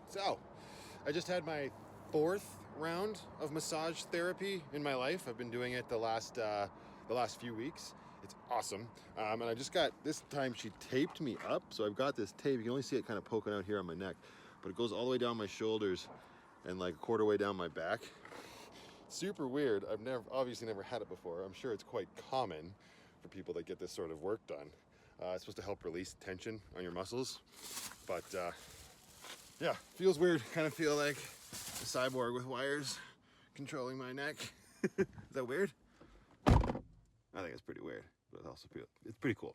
So, I just had my 4th round of massage therapy in my life. I've been doing it the last few weeks. It's awesome. And I just got, this time she taped me up. So I've got this tape. You can only see it kind of poking out here on my neck, but it goes all the way down my shoulders and like a quarter way down my back. Super weird. I've obviously never had it before. I'm sure it's quite common for people that get this sort of work done. It's supposed to help release tension on your muscles, but yeah, feels weird. Kind of feel like a cyborg with wires controlling my neck. Is that weird? I think it's pretty weird, but it's pretty cool.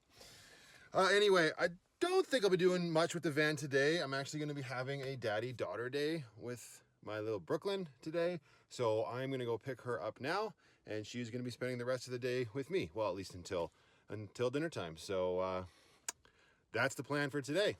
Anyway, I don't think I'll be doing much with the van today. I'm actually going to be having a daddy-daughter day with my little Brooklyn today. So I'm going to go pick her up now, and she's going to be spending the rest of the day with me. Well, at least until dinner time. So that's the plan for today.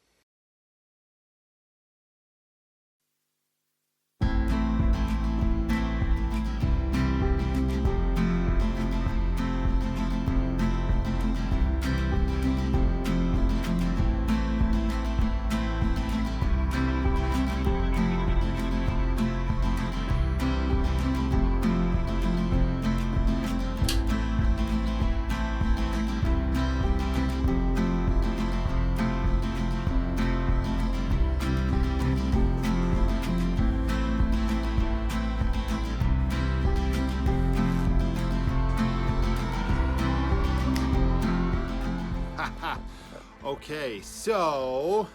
Okay, so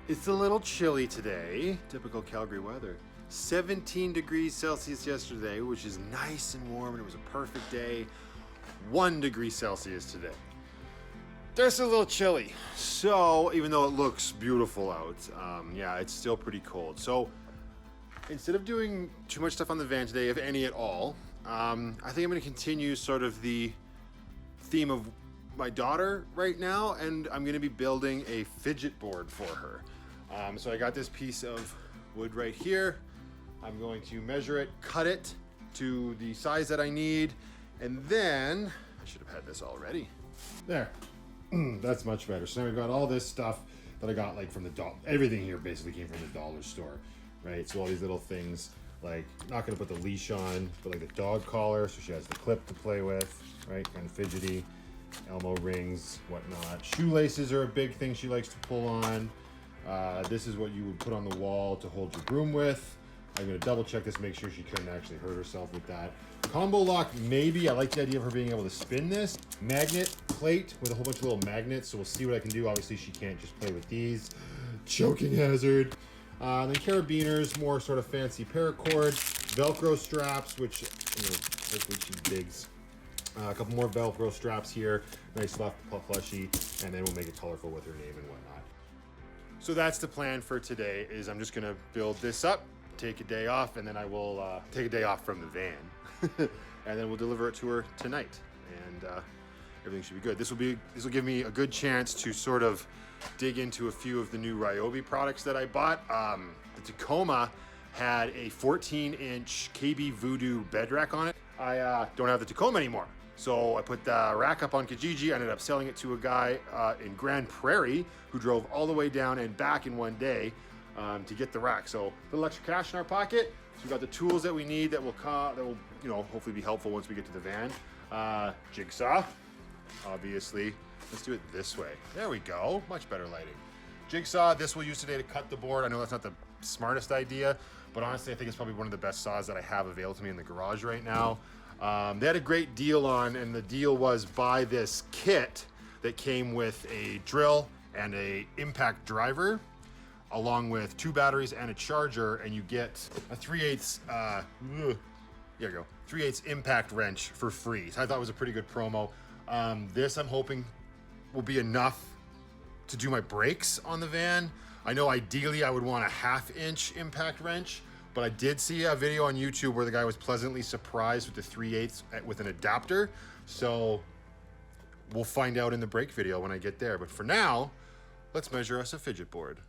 it's a little chilly today, typical Calgary weather. 17 degrees Celsius yesterday, which is nice and warm, and it was a perfect day. 1 degree Celsius today. Just a little chilly. So even though it looks beautiful out, yeah, it's still pretty cold. So instead of doing too much stuff on the van today, if any at all, I think I'm going to continue sort of the theme of my daughter right now, and I'm going to be building a fidget board for her. So I got this piece of wood right here. I'm going to measure it, cut it to the size that I need, and then I should have had this already. There. That's much better. So now we've got all this stuff that I got like from the everything here basically came from the dollar store, right? So all these little things, like not going to put the leash on, but like the dog collar, so she has the clip to play with, right? Kind of fidgety. Elmo rings, whatnot. Shoelaces are a big thing she likes to pull on. This is what you would put on the wall to hold your broom with. I'm going to double check this, make sure she couldn't actually hurt herself with that. Combo lock, maybe. I like the idea of her being able to spin this. Magnet plate with a whole bunch of little magnets, so we'll see what I can do. Obviously, she can't just play with these. Choking hazard. Then carabiners, more sort of fancy paracord. Velcro straps, which, you know, hopefully she digs. A couple more Velcro straps here, nice fluff plushie, and then we'll make it colorful with her name and whatnot. So that's the plan for today, is I'm just gonna build this up, take a day off, and then I will take a day off from the van. And then we'll deliver it to her tonight, and everything should be good. This will give me a good chance to sort of dig into a few of the new Ryobi products that I bought. The Tacoma had a 14-inch KB Voodoo bed rack on it. I don't have the Tacoma anymore. So I put the rack up on Kijiji. I ended up selling it to a guy in Grand Prairie who drove all the way down and back in one day to get the rack. So a little extra cash in our pocket. So we got the tools that we need that will you know, hopefully be helpful once we get to the van. Jigsaw, obviously. Let's do it this way. There we go. Much better lighting. Jigsaw. This we'll use today to cut the board. I know that's not the smartest idea, but honestly, I think it's probably one of the best saws that I have available to me in the garage right now. They had a great deal on, and the deal was buy this kit that came with a drill and a impact driver, along with 2 batteries and a charger, and you get a 3/8 there you go, 3/8 impact wrench for free. So I thought it was a pretty good promo. This I'm hoping will be enough to do my brakes on the van. I know ideally I would want a 1/2-inch impact wrench, but I did see a video on YouTube where the guy was pleasantly surprised with the 3/8 with an adapter. So we'll find out in the brake video when I get there. But for now, let's measure us a fidget board.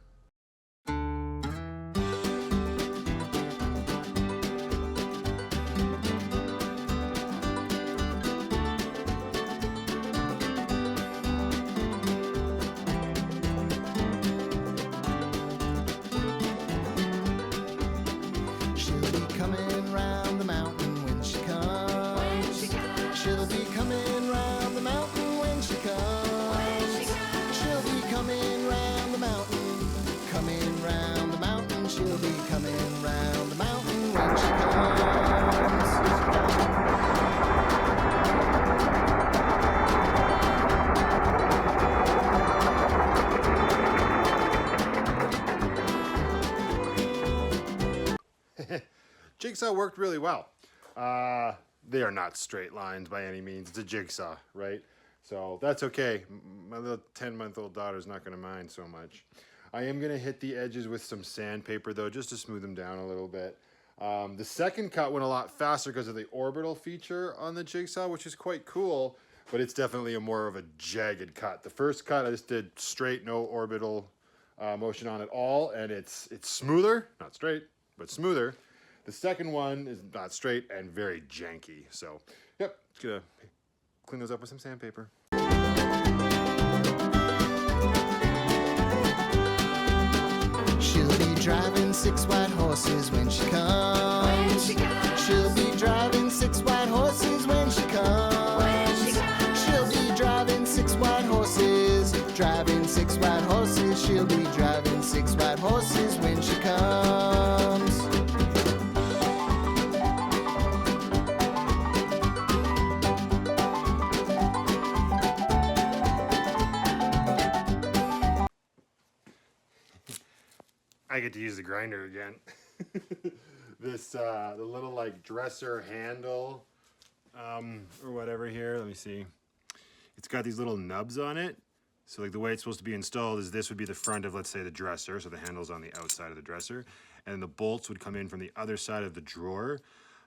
Jigsaw worked really well. They are not straight lines by any means. It's a jigsaw, right? So that's okay. My little 10-month-old daughter's not going to mind so much. I am going to hit the edges with some sandpaper though, just to smooth them down a little bit. The second cut went a lot faster because of the orbital feature on the jigsaw, which is quite cool, but it's definitely more of a jagged cut. The first cut I just did straight, no orbital motion on it all, and it's smoother, not straight, but smoother. The second one is not straight and very janky. So, yep, just gonna clean those up with some sandpaper. She'll be driving 6 white horses when she comes. She'll be driving 6 white horses when she comes. She'll be driving 6 white horses, driving 6 white horses. She'll be driving 6 white horses when she comes. I get to use the grinder again. The little like dresser handle or whatever here. Let me see. It's got these little nubs on it. So like the way it's supposed to be installed is this would be the front of, let's say, the dresser. So the handle's on the outside of the dresser. And the bolts would come in from the other side of the drawer.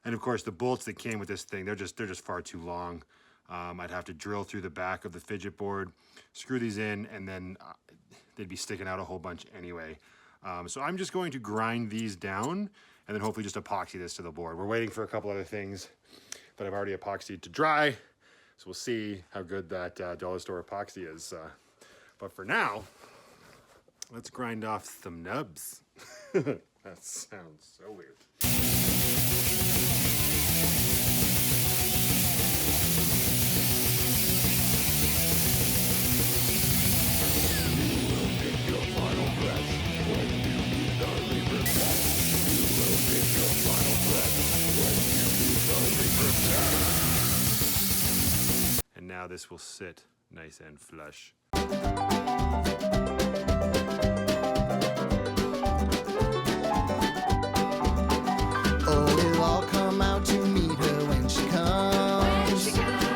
And of course the bolts that came with this thing, they're just far too long. I'd have to drill through the back of the fidget board, screw these in, and then they'd be sticking out a whole bunch anyway. So I'm just going to grind these down and then hopefully just epoxy this to the board. We're waiting for a couple other things that I've already epoxied to dry. So we'll see how good that dollar store epoxy is. But for now, let's grind off some nubs. That sounds so weird. And now this will sit nice and flush. Oh, we'll all come out to meet her when she comes.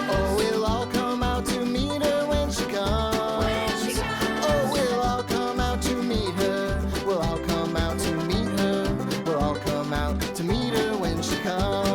Oh, we'll all come out to meet her when she comes. Oh, we'll all come out to meet her. We'll all come out to meet her. We'll all come out to meet her when she comes.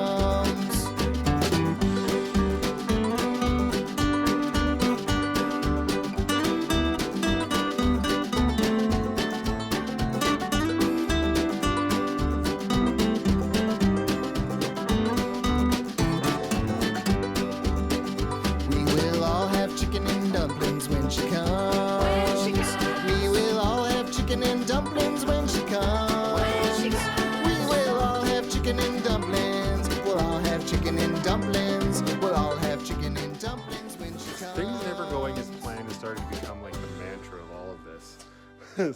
We will all have chicken and dumplings when she comes. We will all have chicken and dumplings when she comes. We will all have chicken and dumplings. We'll all have chicken and dumplings. We'll all have chicken and dumplings when she comes. Things never going as planned is starting to become like the mantra of all of this.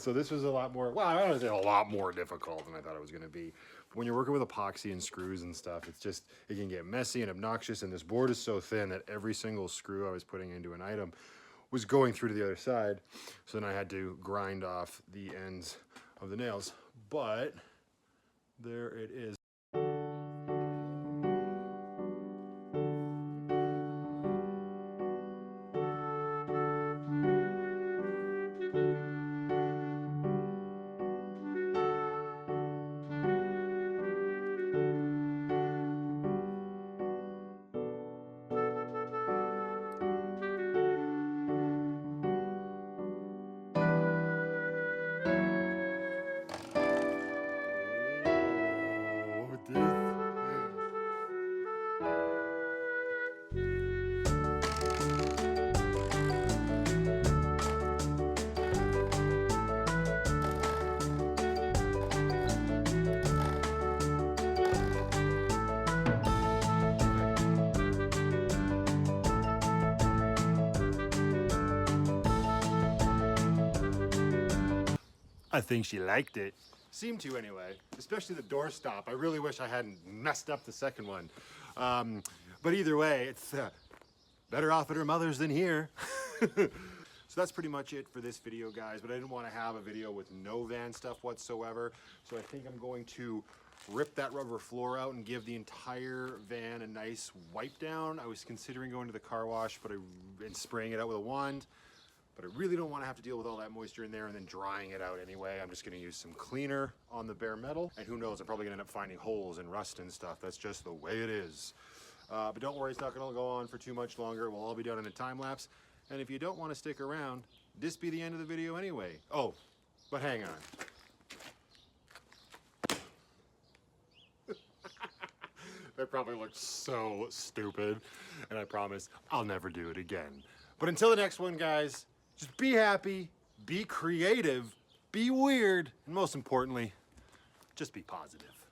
So this was a lot more, well, I don't want to say a lot more difficult than I thought it was going to be. But when you're working with epoxy and screws and stuff, it's just, it can get messy and obnoxious, and this board is so thin that every single screw I was putting into an item was going through to the other side. So then I had to grind off the ends of the nails. But there it is. I think she liked it. Seemed to anyway, especially the doorstop. I really wish I hadn't messed up the second one. But either way, it's better off at her mother's than here. So that's pretty much it for this video, guys. But I didn't want to have a video with no van stuff whatsoever. So I think I'm going to rip that rubber floor out and give the entire van a nice wipe down. I was considering going to the car wash and spraying it out with a wand, but I really don't want to have to deal with all that moisture in there and then drying it out anyway. I'm just going to use some cleaner on the bare metal, and who knows, I'm probably going to end up finding holes and rust and stuff. That's just the way it is. But don't worry, it's not going to go on for too much longer. We'll all be done in a time lapse. And if you don't want to stick around, this be the end of the video anyway. Oh, but hang on. That probably looked so stupid, and I promise I'll never do it again. But until the next one, guys, just be happy, be creative, be weird, and most importantly, just be positive.